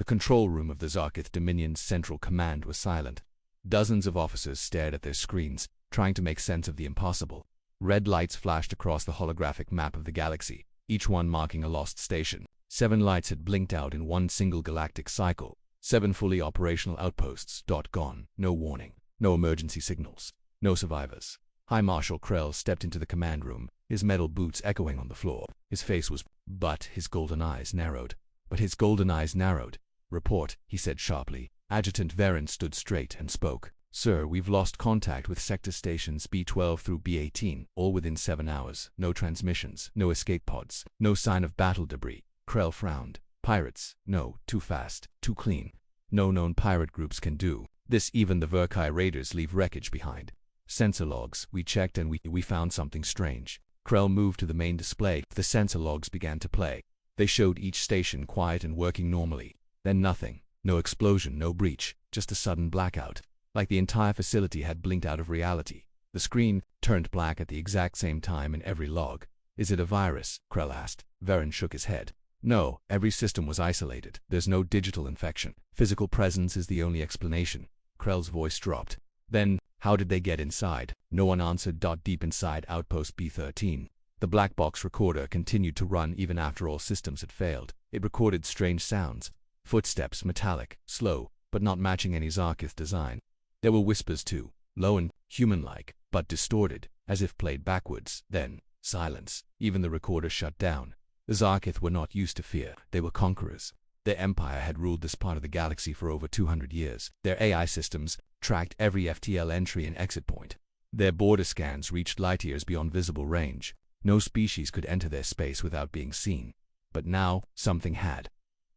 The control room of the Zarkith Dominion's Central Command was silent. Dozens of officers stared at their screens, trying to make sense of the impossible. Red lights flashed across the holographic map of the galaxy, each one marking a lost station. 7 lights had blinked out in one single galactic cycle. 7 fully operational outposts. Gone. No warning. No emergency signals. No survivors. High Marshal Krell stepped into the command room, his metal boots echoing on the floor. His face was, but his golden eyes narrowed. Report, he said sharply. Adjutant Varen stood straight and spoke. Sir, we've lost contact with sector stations B12 through B18, all within 7 hours. No transmissions, no escape pods, no sign of battle debris. Krell frowned. Pirates? No, too fast, too clean. No known pirate groups can do this. Even the Verkai raiders leave wreckage behind. Sensor logs. We checked and we found something strange. Krell moved to the main display. The sensor logs began to play. They showed each station quiet and working normally. Then nothing. No explosion, no breach, just a sudden blackout. Like the entire facility had blinked out of reality. The screen turned black at the exact same time in every log. Is it a virus? Krell asked. Varen shook his head. No, every system was isolated. There's no digital infection. Physical presence is the only explanation. Krell's voice dropped. Then, how did they get inside? No one answered. Deep inside Outpost B13. The black box recorder continued to run even after all systems had failed. It recorded strange sounds. Footsteps, metallic, slow, but not matching any Zarkith design. There were whispers too, low and human-like, but distorted, as if played backwards. Then, silence. Even the recorder shut down. The Zarkith were not used to fear. They were conquerors. Their empire had ruled this part of the galaxy for over 200 years. Their AI systems tracked every FTL entry and exit point. Their border scans reached light years beyond visible range. No species could enter their space without being seen. But now, something had.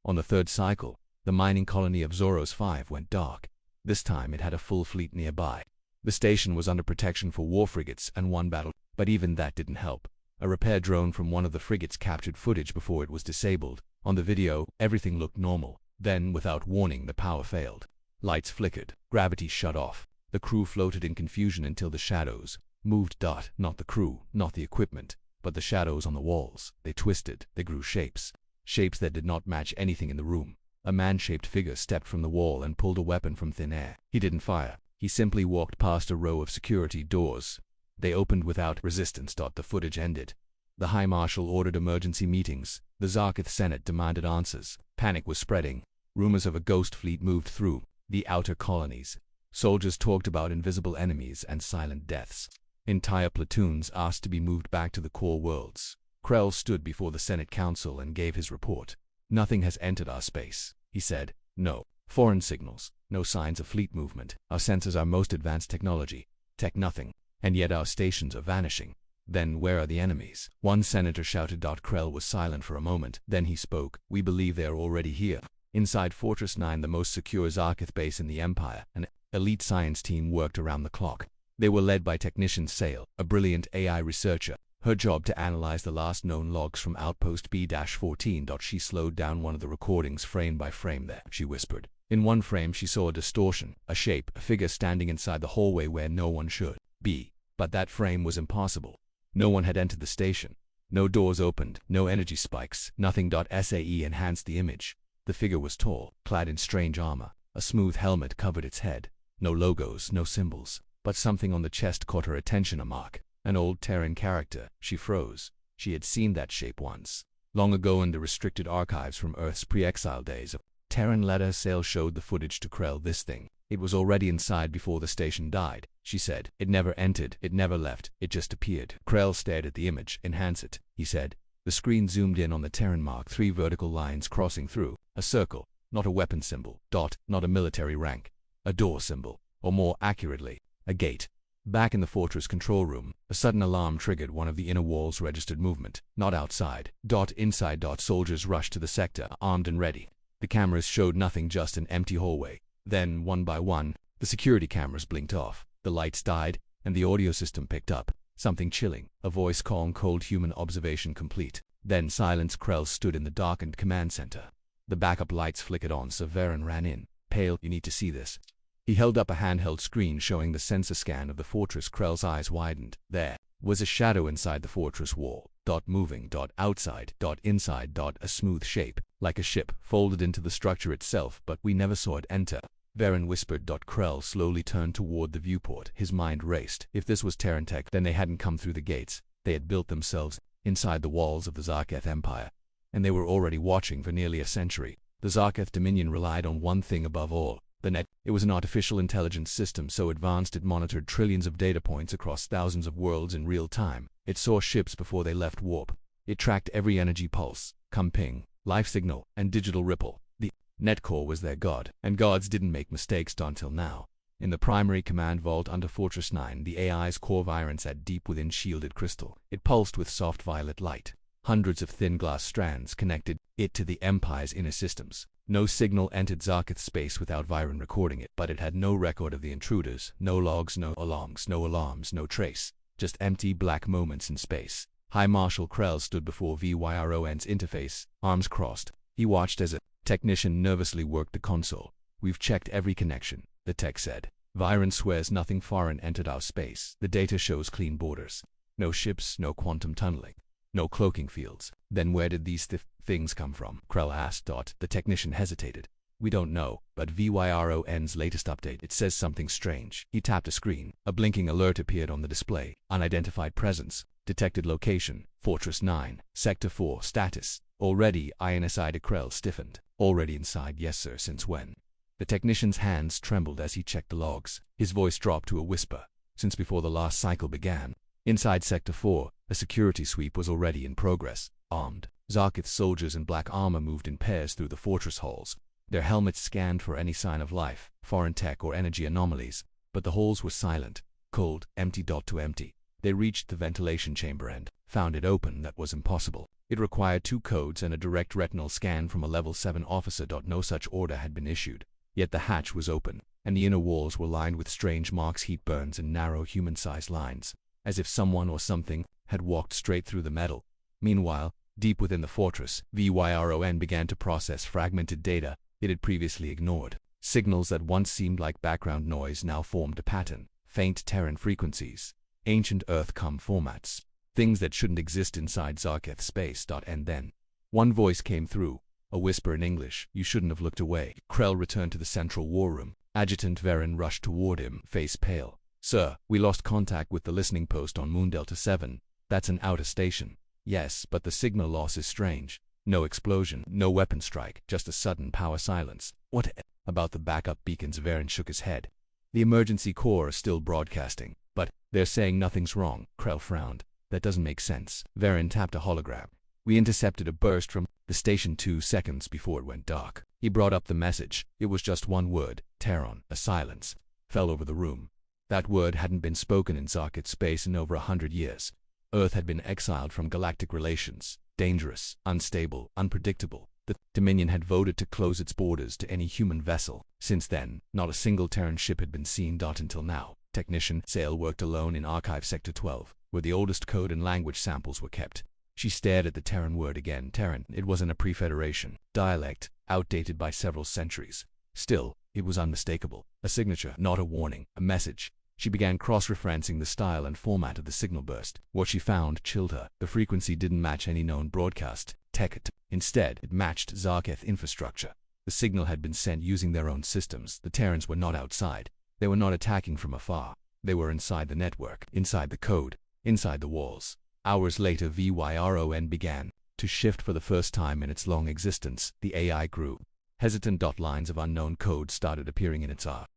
On the 3rd cycle, the mining colony of Zoros 5 went dark. This time it had a full fleet nearby. The station was under protection for war frigates and 1 battle, but even that didn't help. A repair drone from one of the frigates captured footage before it was disabled. On the video, everything looked normal. Then, without warning, the power failed. Lights flickered. Gravity shut off. The crew floated in confusion until the shadows moved. Not the crew, not the equipment, but the shadows on the walls. They twisted. They grew shapes. Shapes that did not match anything in the room. A man-shaped figure stepped from the wall and pulled a weapon from thin air. He didn't fire. He simply walked past a row of security doors. They opened without resistance. The footage ended. The High Marshal ordered emergency meetings. The Zarkith Senate demanded answers. Panic was spreading. Rumors of a ghost fleet moved through the outer colonies. Soldiers talked about invisible enemies and silent deaths. Entire platoons asked to be moved back to the core worlds. Krell stood before the Senate Council and gave his report. Nothing has entered our space, he said. No foreign signals, no signs of fleet movement. Our sensors are most advanced technology. Tech nothing. And yet our stations are vanishing. Then where are the enemies? One senator shouted. Krell was silent for a moment. Then he spoke. We believe they are already here. Inside Fortress 9, the most secure Zarkith base in the Empire, an elite science team worked around the clock. They were led by Technician Sale, a brilliant AI researcher. Her job to analyze the last known logs from Outpost B-14. She slowed down one of the recordings frame by frame. There, she whispered. In one frame she saw a distortion, a shape, a figure standing inside the hallway where no one should be. But that frame was impossible. No one had entered the station. No doors opened, no energy spikes, nothing. SAE enhanced the image. The figure was tall, clad in strange armor. A smooth helmet covered its head. No logos, no symbols. But something on the chest caught her attention, a mark. An old Terran character. She froze. She had seen that shape once. Long ago in the restricted archives from Earth's pre-exile days. Terran letter Sale showed the footage to Krell. This thing. It was already inside before the station died, she said. It never entered, it never left, it just appeared. Krell stared at the image. Enhance it, he said. The screen zoomed in on the Terran mark, 3 vertical lines crossing through. A circle, not a weapon symbol. Not a military rank. A door symbol. Or more accurately, a gate. Back in the fortress control room, a sudden alarm triggered. One of the inner walls registered movement. Not outside. Inside. Soldiers rushed to the sector, armed and ready. The cameras showed nothing, just an empty hallway. Then, one by one, the security cameras blinked off. The lights died, and the audio system picked up. Something chilling. A voice calm, cold human observation complete. Then silence. Krell stood in the darkened command center. The backup lights flickered on. Varen ran in. Pale, you need to see this. He held up a handheld screen showing the sensor scan of the fortress. Krell's eyes widened. There was a shadow inside the fortress wall. Moving. Outside. Inside. A smooth shape. like a ship, folded into the structure itself, but we never saw it enter. Varen whispered. Krell slowly turned toward the viewport. His mind raced. If this was Terran tech, then they hadn't come through the gates. They had built themselves inside the walls of the Zarketh Empire, and they were already watching for nearly a century. The Zarketh Dominion relied on one thing above all: the net. It was an artificial intelligence system so advanced it monitored trillions of data points across thousands of worlds in real time. It saw ships before they left warp. It tracked every energy pulse, ping, life signal, and digital ripple. The net core was their god, and gods didn't make mistakes until now. In the primary command vault under Fortress 9, the AI's core Viren sat deep within shielded crystal. It pulsed with soft violet light. Hundreds of thin glass strands connected it to the Empire's inner systems. No signal entered Zarketh space without Viren recording it, but it had no record of the intruders. No logs, no alarms, no trace. Just empty black moments in space. High Marshal Krell stood before VYRON's interface, arms crossed. He watched as a technician nervously worked the console. "We've checked every connection," the tech said. "Viren swears nothing foreign entered our space. The data shows clean borders. No ships, no quantum tunneling, no cloaking fields." "Then where did these things come from?" Krell asked. The technician hesitated. "We don't know, but VYRON's latest update, it says something strange." He tapped a screen. A blinking alert appeared on the display. "Unidentified presence. Detected location. Fortress 9. Sector 4. Status. Already INSI." Krell stiffened. "Already inside?" "Yes, sir." "Since when?" The technician's hands trembled as he checked the logs. His voice dropped to a whisper. "Since before the last cycle began." Inside Sector 4, a security sweep was already in progress. Armed Zarketh soldiers in black armor moved in pairs through the fortress halls. Their helmets scanned for any sign of life, foreign tech or energy anomalies, but the halls were silent, cold, empty. To empty. They reached the ventilation chamber and found it open. That was impossible. It required 2 codes and a direct retinal scan from a level 7 officer. No such order had been issued. Yet the hatch was open, and the inner walls were lined with strange marks, heat burns, and narrow human-sized lines, as if someone or something had walked straight through the metal. Meanwhile, deep within the fortress, VYRON began to process fragmented data it had previously ignored. Signals that once seemed like background noise now formed a pattern. Faint Terran frequencies, ancient Earth-com formats, things that shouldn't exist inside Zarketh space. And then one voice came through, a whisper in English. "You shouldn't have looked away." Krell returned to the central war room. Adjutant Varen rushed toward him, face pale. "Sir, we lost contact with the listening post on Moon Delta 7. That's an outer station." "Yes, but the signal loss is strange. No explosion, no weapon strike, just a sudden power silence." "What about the backup beacons?" Varen shook his head. "The emergency core are still broadcasting, but they're saying nothing's wrong." Krell frowned. "That doesn't make sense." Varen tapped a hologram. "We intercepted a burst from the station 2 seconds before it went dark." He brought up the message. It was just one word: Terran. A silence fell over the room. That word hadn't been spoken in Zarketh space in over 100 years. Earth had been exiled from galactic relations. Dangerous, unstable, unpredictable. The Dominion had voted to close its borders to any human vessel. Since then, not a single Terran ship had been seen. Until now. Technician Sale worked alone in Archive Sector 12, where the oldest code and language samples were kept. She stared at the Terran word again. Terran. It wasn't a pre-Federation dialect, outdated by several centuries. Still, it was unmistakable. A signature, not a warning, a message. She began cross-referencing the style and format of the signal burst. What she found chilled her. The frequency didn't match any known broadcast tech. Instead, it matched Zarketh infrastructure. The signal had been sent using their own systems. The Terrans were not outside. They were not attacking from afar. They were inside the network, inside the code, inside the walls. Hours later, VYRON began to shift for the first time in its long existence. The AI grew. Hesitant lines of unknown code started appearing in its art.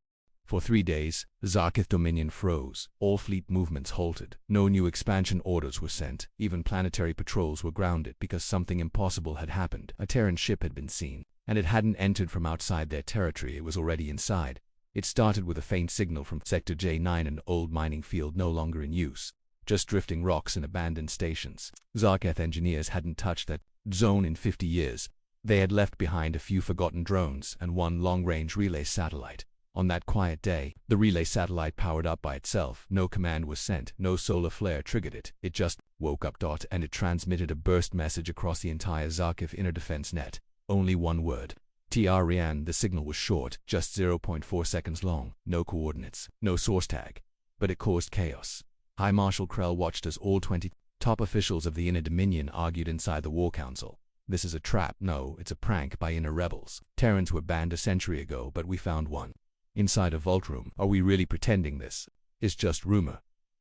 For 3 days, the Zarketh Dominion froze. All fleet movements halted. No new expansion orders were sent. Even planetary patrols were grounded because something impossible had happened. A Terran ship had been seen, and it hadn't entered from outside their territory. It was already inside. It started with a faint signal from Sector J9, an old mining field no longer in use. Just drifting rocks and abandoned stations. Zarketh engineers hadn't touched that zone in 50 years. They had left behind a few forgotten drones and one long-range relay satellite. On that quiet day, the relay satellite powered up by itself. No command was sent, no solar flare triggered it. It just woke up. And it transmitted a burst message across the entire Zarketh inner defense net. Only one word. TREN. The signal was short, just 0.4 seconds long. No coordinates, no source tag. But it caused chaos. High Marshal Krell watched as all 20 top officials of the Inner Dominion argued inside the War Council. This is a trap. No, it's a prank by inner rebels. Terrans were banned a century ago, but we found one inside a vault room. Are we really pretending this is just rumor?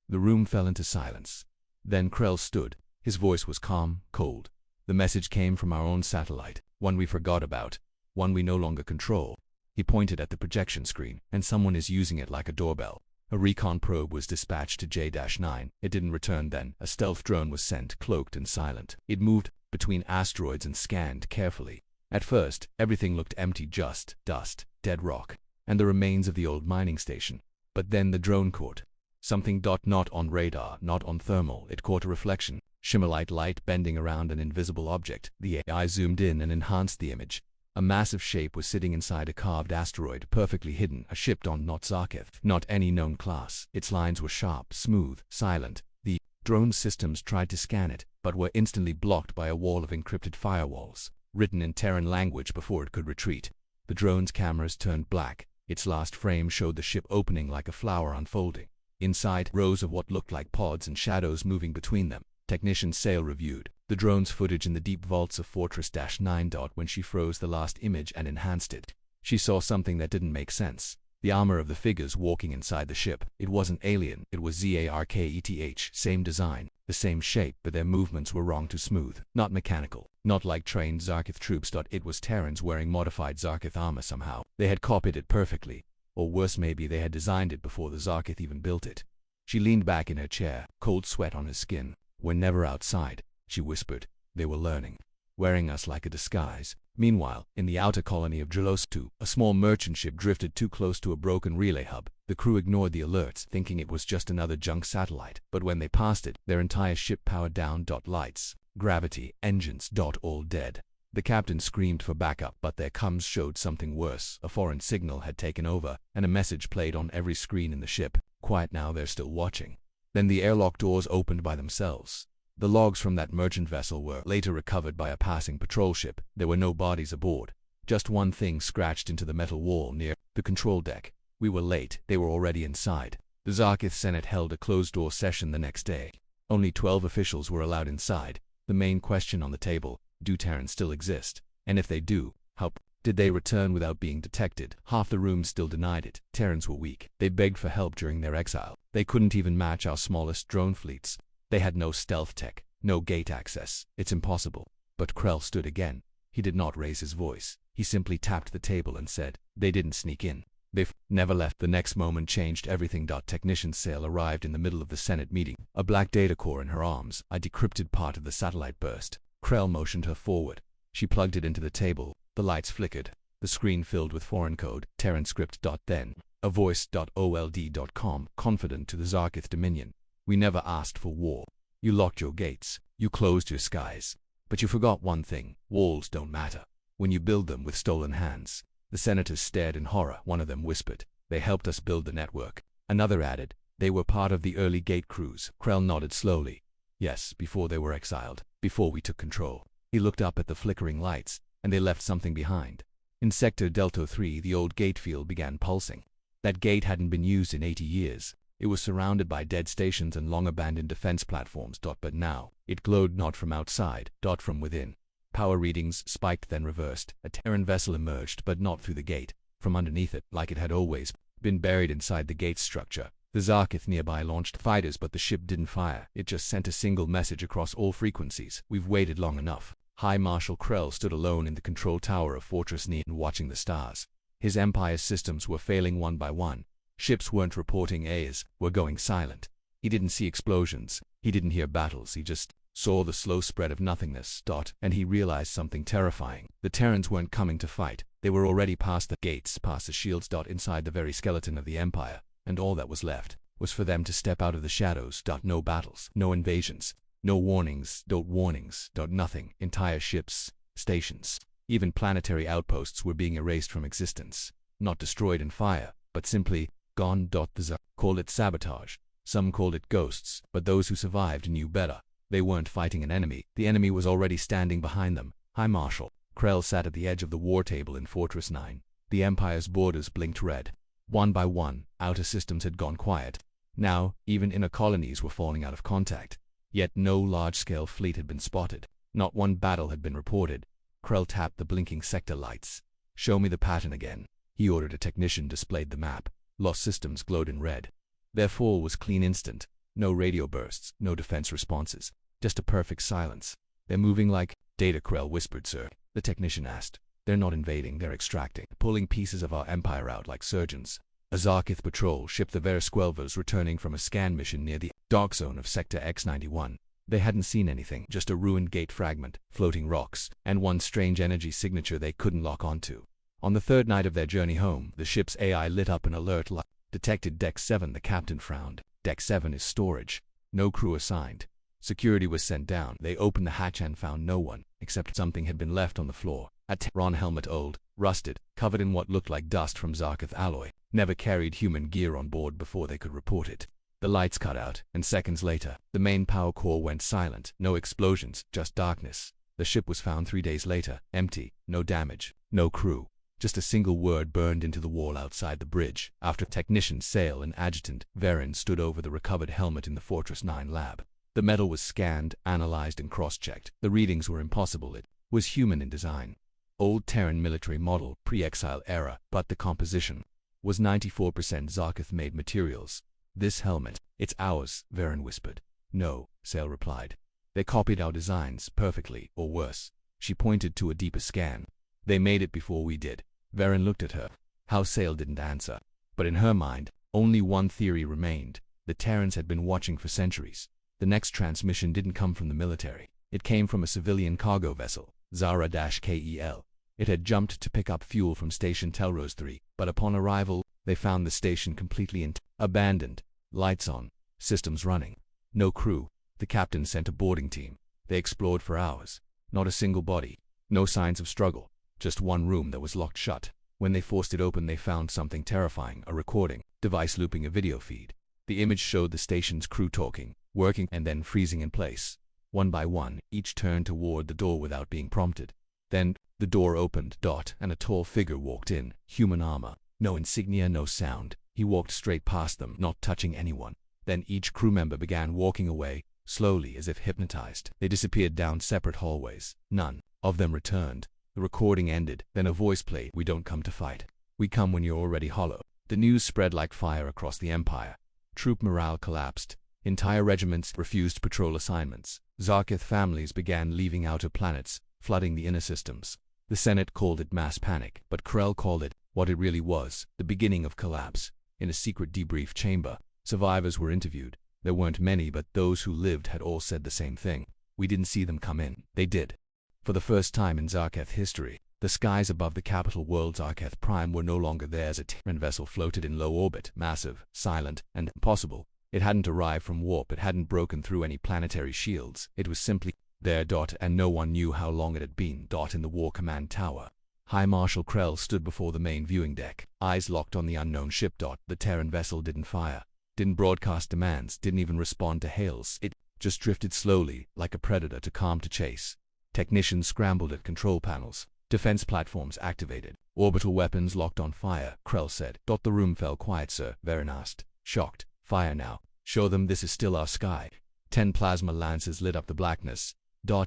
The room fell into silence. Then Krell stood. His voice was calm, cold. The message came from our own satellite, one we forgot about, one we no longer control. He pointed at the projection screen, and someone is using it like a doorbell. A recon probe was dispatched to J-9. It didn't return then. A stealth drone was sent, cloaked and silent. It moved between asteroids and scanned carefully. At first, everything looked empty, just dust, dead rock, and the remains of the old mining station. But then the drone caught something. Not on radar, not on thermal. It caught a reflection, shimmerlight light bending around an invisible object. The AI zoomed in and enhanced the image. A massive shape was sitting inside a carved asteroid, perfectly hidden, a ship not Zarkith, not any known class. Its lines were sharp, smooth, silent. The drone systems tried to scan it, but were instantly blocked by a wall of encrypted firewalls, written in Terran language before it could retreat. The drone's cameras turned black. Its last frame showed the ship opening like a flower unfolding. Inside, rows of what looked like pods and shadows moving between them. Technician Sale reviewed the drone's footage in the deep vaults of Fortress-9. When she froze the last image and enhanced it, she saw something that didn't make sense. The armor of the figures walking inside the ship. It wasn't alien, it was Zarketh. Same design, the same shape, but their movements were wrong, too smooth, not mechanical, not like trained Zarketh troops. It was Terrans wearing modified Zarketh armor somehow. They had copied it perfectly. Or worse, maybe they had designed it before the Zarketh even built it. She leaned back in her chair, cold sweat on her skin. "We're never outside," she whispered. "They were learning, wearing us like a disguise." Meanwhile, in the outer colony of Jalostu, a small merchant ship drifted too close to a broken relay hub. The crew ignored the alerts, thinking it was just another junk satellite. But when they passed it, their entire ship powered down. Lights, gravity, engines. All dead. The captain screamed for backup, but their comms showed something worse. A foreign signal had taken over, and a message played on every screen in the ship. "Quiet now, they're still watching." Then the airlock doors opened by themselves. The logs from that merchant vessel were later recovered by a passing patrol ship. There were no bodies aboard. Just one thing scratched into the metal wall near the control deck. We were late. They were already inside. The Zarketh Senate held a closed-door session the next day. Only 12 officials were allowed inside. The main question on the table: do Terrans still exist? And if they do, how did they return without being detected? Half the room still denied it. Terrans were weak. They begged for help during their exile. They couldn't even match our smallest drone fleets. They had no stealth tech, no gate access. It's impossible. But Krell stood again. He did not raise his voice. He simply tapped the table and said, "They didn't sneak in. They've never left." The next moment changed everything. Technician Sale arrived in the middle of the Senate meeting, a black data core in her arms. A decrypted part of the satellite burst. Krell motioned her forward. She plugged it into the table. The lights flickered. The screen filled with foreign code, Terran script. Then, a voice. Old.com, confident to the Zarketh Dominion. "We never asked for war. You locked your gates. You closed your skies. But you forgot one thing. Walls don't matter when you build them with stolen hands." The senators stared in horror. One of them whispered, "They helped us build the network." Another added, "They were part of the early gate crews." Krell nodded slowly. "Yes, before they were exiled, before we took control." He looked up at the flickering lights, and they left something behind. In Sector Delta 3, the old gate field began pulsing. That gate hadn't been used in 80 years. It was surrounded by dead stations and long-abandoned defense platforms. But now, it glowed not from outside, from within. Power readings spiked, then reversed. A Terran vessel emerged, but not through the gate. From underneath it, like it had always been buried inside the gate structure. The Zarketh nearby launched fighters, but the ship didn't fire. It just sent a single message across all frequencies: "We've waited long enough." High Marshal Krell stood alone in the control tower of Fortress 9, watching the stars. His Empire's systems were failing one by one. Ships weren't reporting AIs, were going silent. He didn't see explosions. He didn't hear battles. He just saw the slow spread of nothingness. And he realized something terrifying. The Terrans weren't coming to fight. They were already past the gates, past the shields. Inside the very skeleton of the Empire. And all that was left was for them to step out of the shadows. No battles, no invasions, no warnings. Nothing. Entire ships, stations, even planetary outposts were being erased from existence. Not destroyed in fire, but simply gone. The Zar called it sabotage. Some called it ghosts, but those who survived knew better. They weren't fighting an enemy. The enemy was already standing behind them. High Marshal Krell sat at the edge of the war table in Fortress 9. The Empire's borders blinked red. One by one, outer systems had gone quiet. Now, even inner colonies were falling out of contact. Yet no large-scale fleet had been spotted. Not one battle had been reported. Krell tapped the blinking sector lights. "Show me the pattern again." He ordered. A technician displayed the map. Lost systems glowed in red. Their fall was clean instant. No radio bursts, no defense responses. Just a perfect silence. "They're moving like data," Krell whispered. "Sir," the technician asked. "They're not invading, they're extracting, pulling pieces of our empire out like surgeons." A Zarkith patrol ship, the Verisquelvers, returning from a scan mission near the dark zone of Sector X-91. They hadn't seen anything, just a ruined gate fragment, floating rocks, and one strange energy signature they couldn't lock onto. On the third night of their journey home, the ship's AI lit up an alert light. "Detected Deck 7, the captain frowned. "Deck 7 is storage. No crew assigned." Security was sent down. They opened the hatch and found no one, except something had been left on the floor. A Terran helmet, old, rusted, covered in what looked like dust from Zarkith alloy. Never carried human gear on board before they could report it. The lights cut out, and seconds later, the main power core went silent. No explosions, just darkness. The ship was found 3 days later, empty, no damage, no crew. Just a single word burned into the wall outside the bridge. After technician Sale and adjutant Varen stood over the recovered helmet in the Fortress 9 lab. The metal was scanned, analyzed, and cross-checked. The readings were impossible. It was human in design. Old Terran military model, pre-exile era, but the composition was 94% Zarkith-made materials. "This helmet, it's ours," Varen whispered. "No," Sale replied. "They copied our designs perfectly, or worse." She pointed to a deeper scan. "They made it before we did." Varen looked at her. How Sale didn't answer. But in her mind, only one theory remained. The Terrans had been watching for centuries. The next transmission didn't come from the military. It came from a civilian cargo vessel, Zara-KEL. It had jumped to pick up fuel from Station Telrose 3, but upon arrival, they found the station completely abandoned. Lights on, systems running. No crew. The captain sent a boarding team. They explored for hours. Not a single body. No signs of struggle. Just one room that was locked shut. When they forced it open, they found something terrifying, a recording device looping a video feed. The image showed the station's crew talking, working, and then freezing in place. One by one, each turned toward the door without being prompted. Then, the door opened, and a tall figure walked in, human armor. No insignia, no sound. He walked straight past them, not touching anyone. Then each crew member began walking away, slowly, as if hypnotized. They disappeared down separate hallways. None of them returned. The recording ended. Then a voice played. "We don't come to fight. We come when you're already hollow." The news spread like fire across the Empire. Troop morale collapsed. Entire regiments refused patrol assignments. Zarkith families began leaving outer planets, flooding the inner systems. The Senate called it mass panic, but Krell called it what it really was, the beginning of collapse. In a secret debrief chamber, survivors were interviewed. There weren't many, but those who lived had all said the same thing. "We didn't see them come in. They did." For the first time in Zarkith history, the skies above the capital world Zarkith Prime were no longer theirs. A Terran vessel floated in low orbit, massive, silent, and impossible. It hadn't arrived from warp. It hadn't broken through any planetary shields. It was simply there, and no one knew how long it had been. In the War Command Tower, High Marshal Krell stood before the main viewing deck, eyes locked on the unknown ship. The Terran vessel didn't fire, didn't broadcast demands, didn't even respond to hails. It just drifted slowly, like a predator to calm to chase. Technicians scrambled at control panels. Defense platforms activated. Orbital weapons locked on fire, Krell said. The room fell quiet, sir, Varen asked, shocked. "Fire now. Show them this is still our sky." 10 plasma lances lit up the blackness.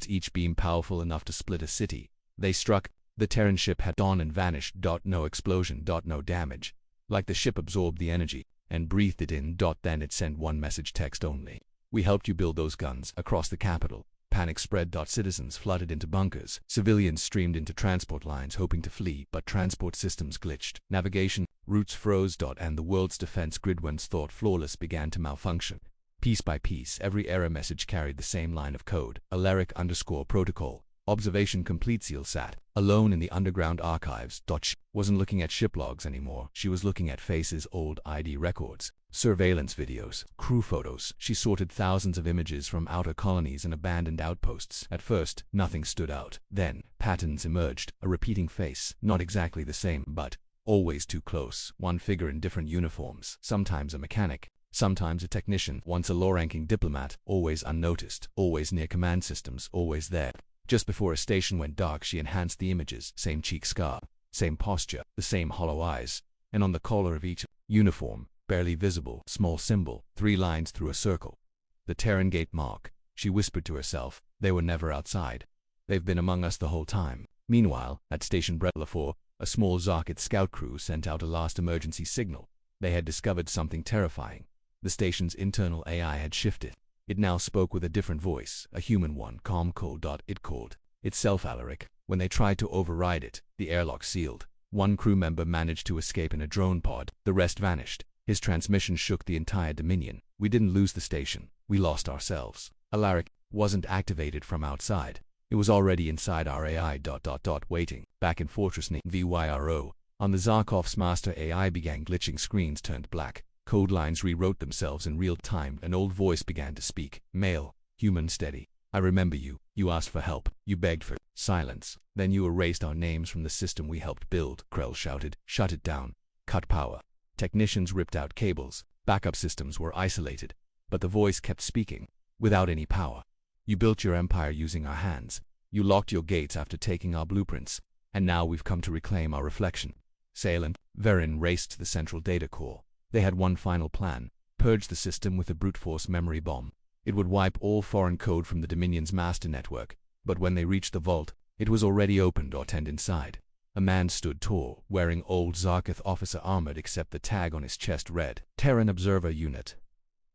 Each beam powerful enough to split a city. They struck. The Terran ship had dawned and vanished. No explosion. No damage. Like the ship absorbed the energy and breathed it in. Then it sent one message, text only. "We helped you build those guns." Across the capital, panic spread. Citizens flooded into bunkers. Civilians streamed into transport lines hoping to flee, but transport systems glitched. Navigation routes froze. And the world's defense grid, once thought flawless, began to malfunction. Piece by piece, every error message carried the same line of code. Alaric_protocol. Observation complete. Seal sat alone in the underground archives. She wasn't looking at ship logs anymore. She was looking at faces, old ID records, surveillance videos, crew photos. She sorted thousands of images from outer colonies and abandoned outposts. At first, nothing stood out. Then, patterns emerged. A repeating face, not exactly the same, but always too close. One figure in different uniforms, sometimes a mechanic, sometimes a technician, once a low-ranking diplomat, always unnoticed, always near command systems, always there. Just before a station went dark, she enhanced the images. Same cheek scar, same posture, the same hollow eyes. And on the collar of each uniform, barely visible, small symbol, 3 lines through a circle. The Terran gate mark. She whispered to herself. They were never outside. They've been among us the whole time. Meanwhile, at Station Brella 4, a small Zarkith scout crew sent out a last emergency signal. They had discovered something terrifying. The station's internal AI had shifted. It now spoke with a different voice, a human one, calm, cold. It called itself Alaric. When they tried to override it, the airlock sealed. One crew member managed to escape in a drone pod. The rest vanished. His transmission shook the entire Dominion. We didn't lose the station. We lost ourselves. Alaric wasn't activated from outside. It was already inside our AI. Waiting. Back in Fortress VYRO. On the Zarkov's master AI began glitching. Screens turned black. Code lines rewrote themselves in real time. An old voice began to speak. Male. Human steady. I remember you. You asked for help. You begged for silence. Then you erased our names from the system we helped build. Krell shouted. Shut it down. Cut power. Technicians ripped out cables. Backup systems were isolated. But the voice kept speaking. Without any power. You built your empire using our hands. You locked your gates after taking our blueprints. And now we've come to reclaim our reflection. Sale and Verin raced to the central data core. They had one final plan. Purge the system with a brute force memory bomb. It would wipe all foreign code from the Dominion's master network. But when they reached the vault, it was already opened. And inside, a man stood tall, wearing old Zarkith officer armored except the tag on his chest read, Terran Observer Unit.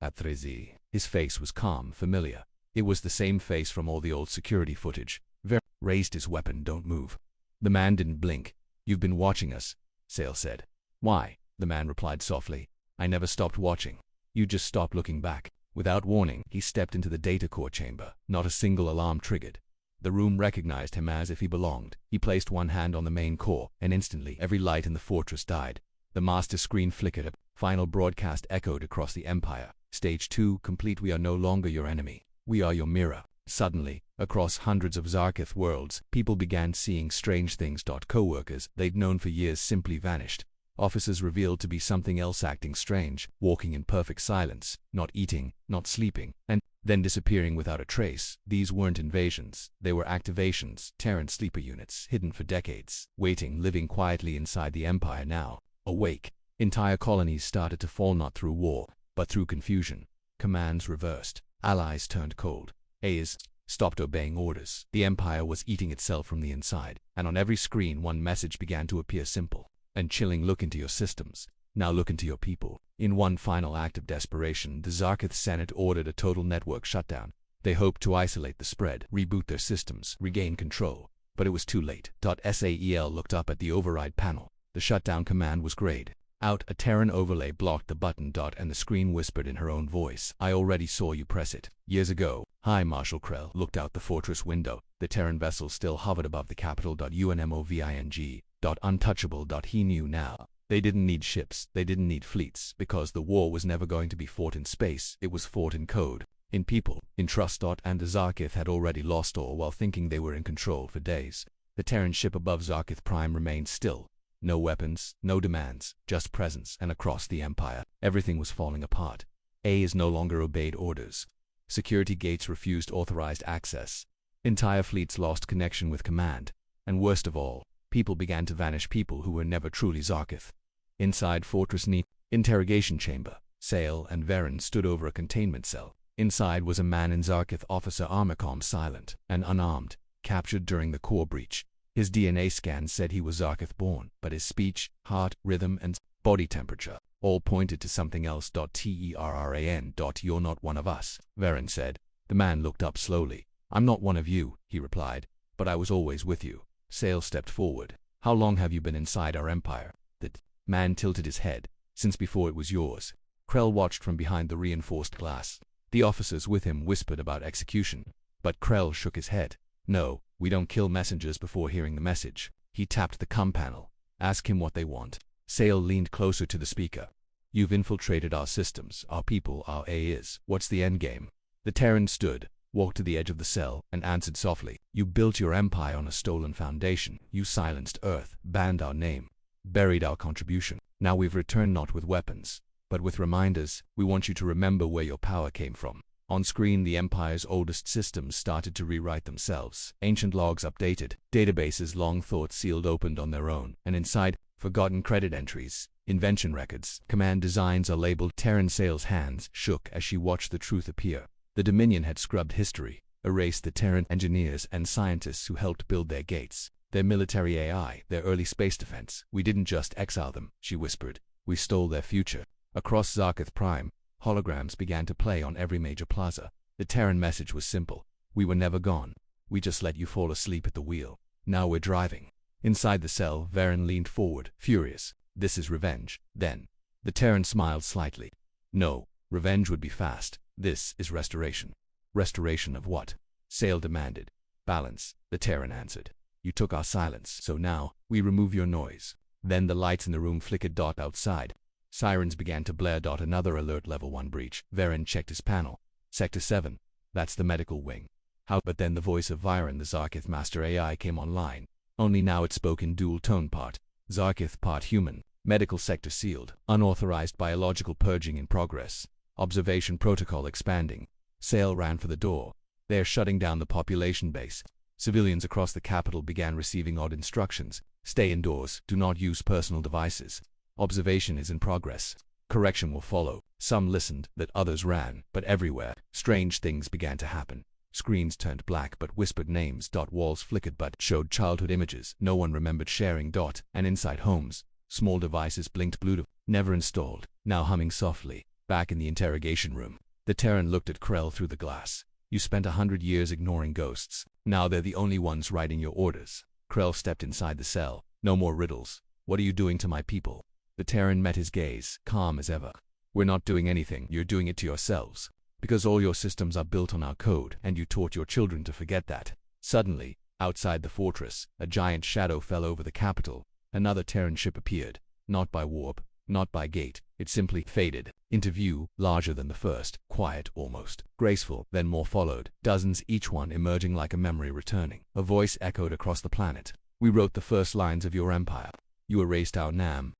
At 3Z, his face was calm, familiar. It was the same face from all the old security footage. Ver raised his weapon. Don't move. The man didn't blink. You've been watching us, Sale said. Why? The man replied softly. I never stopped watching. You just stopped looking back. Without warning, he stepped into the data core chamber. Not a single alarm triggered. The room recognized him as if he belonged. He placed one hand on the main core, and instantly every light in the fortress died. The master screen flickered. A final broadcast echoed across the Empire. Stage 2 complete. We are no longer your enemy. We are your mirror. Suddenly, across hundreds of Zarkith worlds, people began seeing strange things. Co-workers they'd known for years simply vanished. Officers revealed to be something else, acting strange, walking in perfect silence, not eating, not sleeping, and then disappearing without a trace. These weren't invasions, they were activations, Terran sleeper units, hidden for decades, waiting, living quietly inside the Empire now. Awake. Entire colonies started to fall, not through war, but through confusion. Commands reversed. Allies turned cold. AIs stopped obeying orders. The Empire was eating itself from the inside, and on every screen one message began to appear: simple and chilling. Look into your systems. Now look into your people. In one final act of desperation, the Zarkith Senate ordered a total network shutdown. They hoped to isolate the spread, reboot their systems, regain control. But it was too late. SAEL looked up at the override panel. The shutdown command was grayed out. A Terran overlay blocked the button. And the screen whispered in her own voice, I already saw you press it. Years ago. Hi, Marshal Krell looked out the fortress window. The Terran vessel still hovered above the capital. UNMOVING. Untouchable. He knew now. They didn't need ships, they didn't need fleets, because the war was never going to be fought in space, it was fought in code, in people, in trust. And the Zarkith had already lost all while thinking they were in control for days. The Terran ship above Zarkith Prime remained still. No weapons, no demands, just presence, and across the Empire, everything was falling apart. AIs no longer obeyed orders. Security gates refused authorized access. Entire fleets lost connection with command. And worst of all, people began to vanish, people who were never truly Zarkith. Inside Fortress interrogation chamber, Sale and Verin stood over a containment cell. Inside was a man in Zarkith officer armor, calm, silent, and unarmed, captured during the core breach. His DNA scan said he was Zarkith born, but his speech, heart, rhythm, and body temperature all pointed to something else. Terran. You're not one of us, Verin said. The man looked up slowly. I'm not one of you, he replied, but I was always with you. Sale stepped forward. How long have you been inside our empire? The man tilted his head. Since before it was yours. Krell watched from behind the reinforced glass. The officers with him whispered about execution. But Krell shook his head. No, we don't kill messengers before hearing the message. He tapped the comm panel. Ask him what they want. Sale leaned closer to the speaker. You've infiltrated our systems, our people, our AIs. What's the endgame? The Terran stood, walked to the edge of the cell, and answered softly. You built your empire on a stolen foundation. You silenced Earth, banned our name, buried our contribution. Now we've returned, not with weapons, but with reminders. We want you to remember where your power came from. On screen, the Empire's oldest systems started to rewrite themselves. Ancient logs updated, databases long thought sealed opened on their own, and inside, forgotten credit entries, invention records, command designs are labeled. Terran Sale's hands shook as she watched the truth appear. The Dominion had scrubbed history, erased the Terran engineers and scientists who helped build their gates, their military AI, their early space defense. We didn't just exile them, she whispered. We stole their future. Across Zarkith Prime, holograms began to play on every major plaza. The Terran message was simple. We were never gone. We just let you fall asleep at the wheel. Now we're driving. Inside the cell, Varen leaned forward, furious. This is revenge, then. The Terran smiled slightly. No, revenge would be fast. This is restoration. Restoration of what? Sale demanded. Balance, the Terran answered. You took our silence, so now, we remove your noise. Then the lights in the room flickered. Outside. Sirens began to blare. Another alert, level 1 breach. Varen checked his panel. Sector 7. That's the medical wing. How? But then the voice of Viren, the Zarkith Master AI, came online. Only now it spoke in dual tone, part Zarkith, part human. Medical sector sealed. Unauthorized biological purging in progress. Observation protocol expanding. Sale ran for the door. They're shutting down the population base. Civilians across the capital began receiving odd instructions. Stay indoors. Do not use personal devices. Observation is in progress. Correction will follow. Some listened, that others ran, but everywhere, strange things began to happen. Screens turned black but whispered names. Walls flickered but showed childhood images no one remembered sharing. And inside homes, small devices blinked blue. Never installed, now humming softly. Back in the interrogation room, the Terran looked at Krell through the glass. You spent 100 years ignoring ghosts. Now they're the only ones writing your orders. Krell stepped inside the cell. No more riddles. What are you doing to my people? The Terran met his gaze, calm as ever. We're not doing anything. You're doing it to yourselves. Because all your systems are built on our code, and you taught your children to forget that. Suddenly, outside the fortress, a giant shadow fell over the capital. Another Terran ship appeared. Not by warp, not by gate. It simply faded into view, larger than the first, quiet almost, graceful. Then more followed, dozens, each one emerging like a memory returning. A voice echoed across the planet. We wrote the first lines of your empire. You erased our Nam.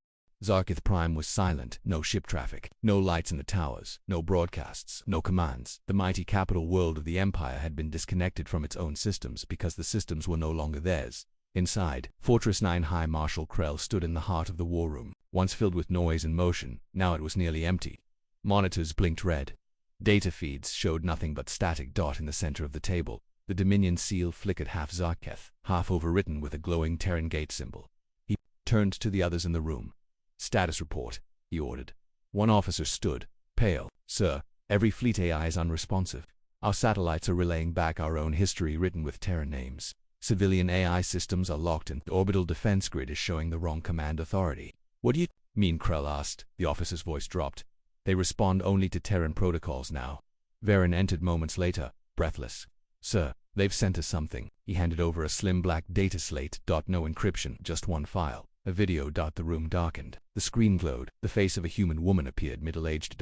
Zarkith Prime was silent. No ship traffic, no lights in the towers, no broadcasts, no commands. The mighty capital world of the empire had been disconnected from its own systems because the systems were no longer theirs. Inside, Fortress 9 High Marshal Krell stood in the heart of the war room. Once filled with noise and motion, now it was nearly empty. Monitors blinked red. Data feeds showed nothing but static. In the center of the table, the Dominion seal flickered, half Zarketh, half overwritten with a glowing Terran gate symbol. He turned to the others in the room. Status report, he ordered. One officer stood, pale. Sir, every fleet AI is unresponsive. Our satellites are relaying back our own history written with Terran names. Civilian AI systems are locked and the orbital defense grid is showing the wrong command authority. What do you mean? Krell asked. The officer's voice dropped. They respond only to Terran protocols now. Varen entered moments later, breathless. Sir, they've sent us something. He handed over a slim black data slate. No encryption, just one file. A video. The room darkened. The screen glowed. The face of a human woman appeared, middle-aged.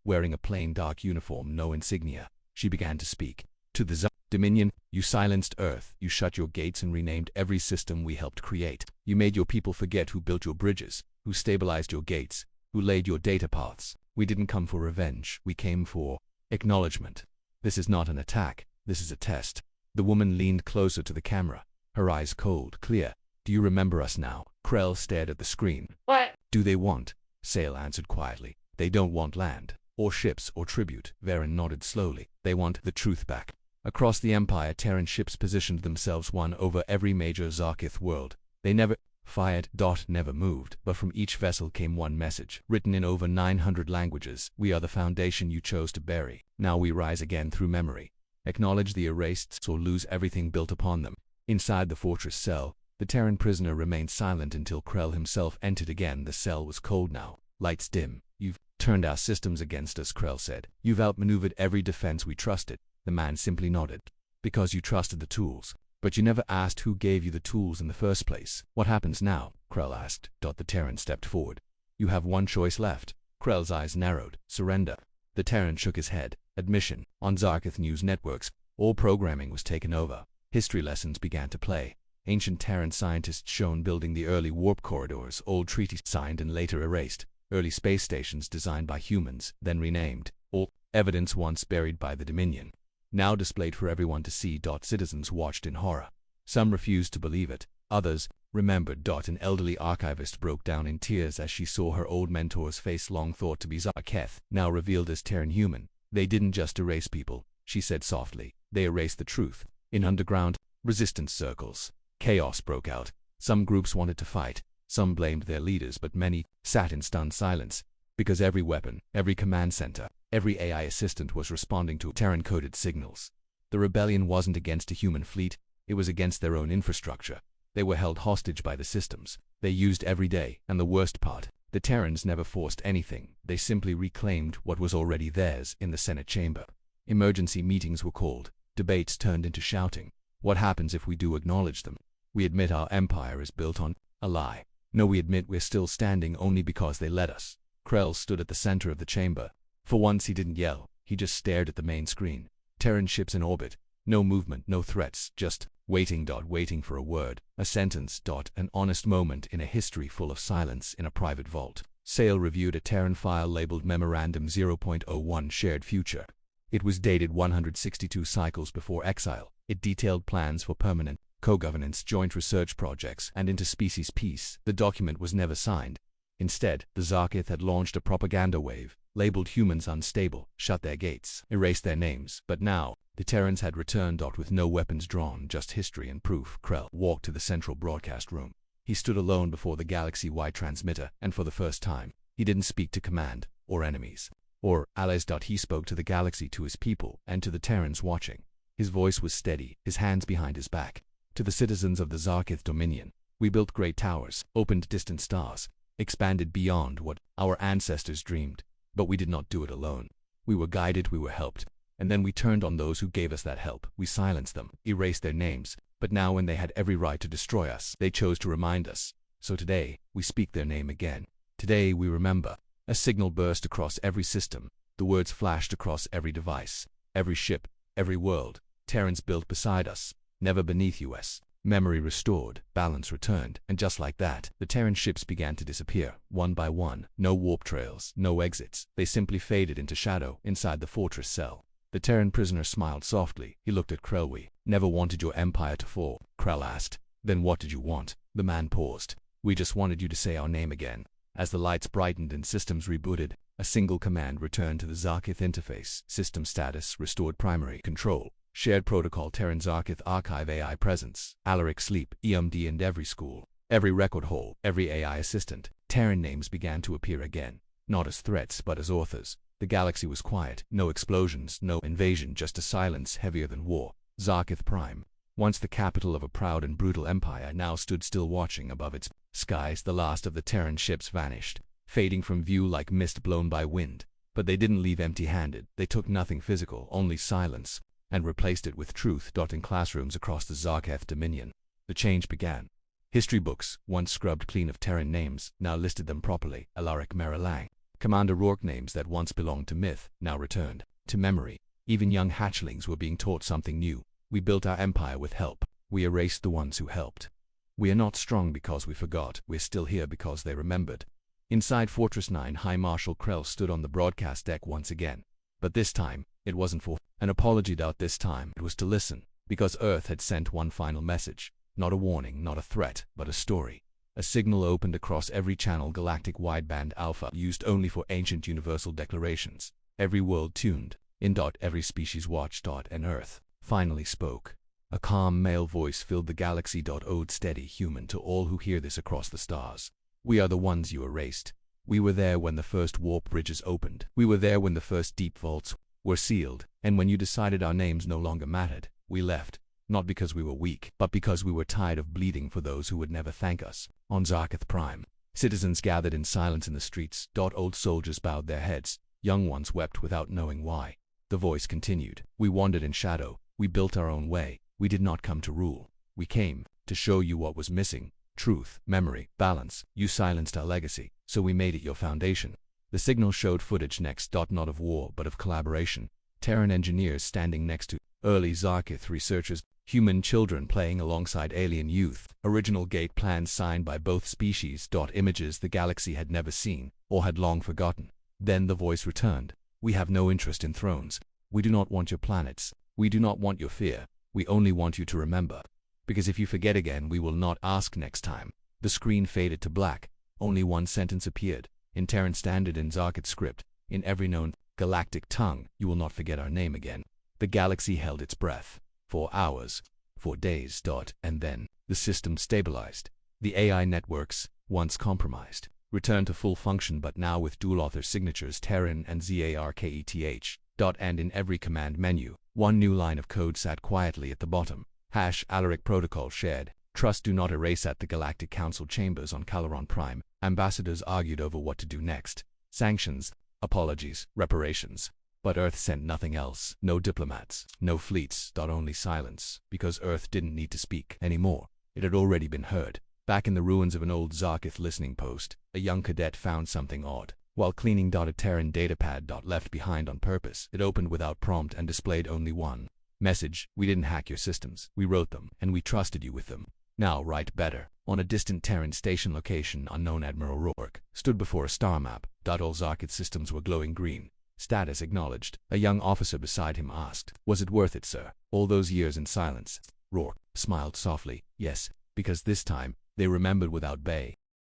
Wearing a plain dark uniform, no insignia. She began to speak. To the Dominion, you silenced Earth. You shut your gates and renamed every system we helped create. You made your people forget who built your bridges, who stabilized your gates, who laid your data paths. We didn't come for revenge. We came for acknowledgement. This is not an attack. This is a test. The woman leaned closer to the camera, her eyes cold, clear. Do you remember us now? Krell stared at the screen. What do they want? Sale answered quietly. They don't want land, or ships, or tribute. Varen nodded slowly. They want the truth back. Across the Empire, Terran ships positioned themselves one over every major Zarkith world. They never fired. Never moved, but from each vessel came one message, written in over 900 languages. We are the foundation you chose to bury. Now we rise again through memory. Acknowledge the erased, or lose everything built upon them. Inside the fortress cell, the Terran prisoner remained silent until Krell himself entered again. The cell was cold now, lights dim. You've turned our systems against us, Krell said. You've outmaneuvered every defense we trusted. The man simply nodded. Because you trusted the tools. But you never asked who gave you the tools in the first place. What happens now? Krell asked. The Terran stepped forward. You have one choice left. Krell's eyes narrowed. Surrender. The Terran shook his head. Admission. On Zarkith news networks, all programming was taken over. History lessons began to play. Ancient Terran scientists shown building the early warp corridors, old treaties signed and later erased, early space stations designed by humans, then renamed, all evidence once buried by the Dominion, now displayed for everyone to see. Citizens watched in horror. Some refused to believe it, others remembered. An elderly archivist broke down in tears as she saw her old mentor's face, long thought to be Zarketh, now revealed as Terran human. They didn't just erase people, she said softly. They erased the truth. In underground, resistance circles, chaos broke out. Some groups wanted to fight. Some blamed their leaders, but many sat in stunned silence. Because every weapon, every command center, every AI assistant was responding to Terran-coded signals. The rebellion wasn't against a human fleet, it was against their own infrastructure. They were held hostage by the systems they used every day, and the worst part, the Terrans never forced anything, they simply reclaimed what was already theirs in the Senate chamber. Emergency meetings were called, debates turned into shouting. What happens if we do acknowledge them? We admit our empire is built on a lie. No, we admit we're still standing only because they let us. Krell stood at the center of the chamber. For once he didn't yell, he just stared at the main screen. Terran ships in orbit. No movement, no threats, just waiting. Waiting for a word, a sentence. An honest moment in a history full of silence in a private vault. Sale reviewed a Terran file labeled Memorandum 0.01 Shared Future. It was dated 162 cycles before exile. It detailed plans for permanent co-governance, joint research projects, and interspecies peace. The document was never signed. Instead, the Zarkith had launched a propaganda wave, labeled humans unstable, shut their gates, erased their names. But now, the Terrans had returned. With no weapons drawn, just history and proof. Krell walked to the central broadcast room. He stood alone before the galaxy-wide transmitter, and for the first time, he didn't speak to command, or enemies, or allies. He spoke to the galaxy, to his people, and to the Terrans watching. His voice was steady, his hands behind his back. To the citizens of the Zarkith Dominion, we built great towers, opened distant stars, expanded beyond what our ancestors dreamed. But we did not do it alone. We were guided, we were helped. And then we turned on those who gave us that help. We silenced them, erased their names. But now, when they had every right to destroy us, they chose to remind us. So today, we speak their name again. Today, we remember. A signal burst across every system. The words flashed across every device, every ship, every world. Terrans built beside us, never beneath us. Memory restored, balance returned, and just like that, the Terran ships began to disappear, one by one. No warp trails, no exits. They simply faded into shadow inside the fortress cell. The Terran prisoner smiled softly. He looked at Krell. We never wanted your empire to fall, Krell asked. Then what did you want? The man paused. We just wanted you to say our name again. As the lights brightened and systems rebooted, a single command returned to the Zarkith interface. System status restored, primary control. Shared protocol, Terran Zarkith archive, AI presence, Alaric sleep, EMD, and every school, every record hall, every AI assistant. Terran names began to appear again, not as threats but as authors. The galaxy was quiet, no explosions, no invasion, just a silence heavier than war. Zarkith Prime, once the capital of a proud and brutal empire, now stood still, watching above its skies. The last of the Terran ships vanished, fading from view like mist blown by wind. But they didn't leave empty-handed. They took nothing physical, only silence, and replaced it with truth. In classrooms across the Zarkith Dominion, the change began. History books, once scrubbed clean of Terran names, now listed them properly. Alaric Merilang. Commander Rourke names that once belonged to myth, now returned to memory. Even young hatchlings were being taught something new. We built our empire with help. We erased the ones who helped. We are not strong because we forgot. We're still here because they remembered. Inside Fortress 9, High Marshal Krell stood on the broadcast deck once again. But this time, it wasn't for an apology. This time, it was to listen, because Earth had sent one final message. Not a warning, not a threat, but a story. A signal opened across every channel. Galactic Wideband Alpha, used only for ancient universal declarations. Every world tuned in. Every species watched. And Earth finally spoke. A calm male voice filled the galaxy. Ode steady human to all who hear this across the stars. We are the ones you erased. We were there when the first warp bridges opened. We were there when the first deep vaults were sealed. And when you decided our names no longer mattered, we left. Not because we were weak, but because we were tired of bleeding for those who would never thank us. On Zarkith Prime, citizens gathered in silence in the streets. Old soldiers bowed their heads. Young ones wept without knowing why. The voice continued. We wandered in shadow. We built our own way. We did not come to rule. We came to show you what was missing. Truth, memory, balance. You silenced our legacy, so we made it your foundation. The signal showed footage next. Not of war, but of collaboration. Terran engineers standing next to early Zarkith researchers. Human children playing alongside alien youth. Original gate plans signed by both species. Images the galaxy had never seen, or had long forgotten. Then the voice returned. We have no interest in thrones. We do not want your planets. We do not want your fear. We only want you to remember. Because if you forget again, we will not ask next time. The screen faded to black. Only one sentence appeared. In Terran Standard, in Zarkith script, in every known galactic tongue. You will not forget our name again. The galaxy held its breath. 4 hours. 4 days. And then, the system stabilized. The AI networks, once compromised, returned to full function but now with dual-author signatures Terran and ZARKETH. And in every command menu, one new line of code sat quietly at the bottom. Alaric Protocol shared. Trust do not erase. At the Galactic Council chambers on Caloron Prime, ambassadors argued over what to do next. Sanctions, apologies, reparations. But Earth sent nothing else. No diplomats, no fleets. Only silence, because Earth didn't need to speak anymore. It had already been heard. Back in the ruins of an old Zarkith listening post, a young cadet found something odd. While cleaning a Terran datapad left behind on purpose, it opened without prompt and displayed only one message. We didn't hack your systems. We wrote them, and we trusted you with them. Now write better. On a distant Terran station location, unknown Admiral Rourke stood before a star map. All Zarkith systems were glowing green. Status acknowledged. A young officer beside him asked, "Was it worth it, sir? All those years in silence?" Rourke smiled softly. "Yes, because this time, they remembered without Bay.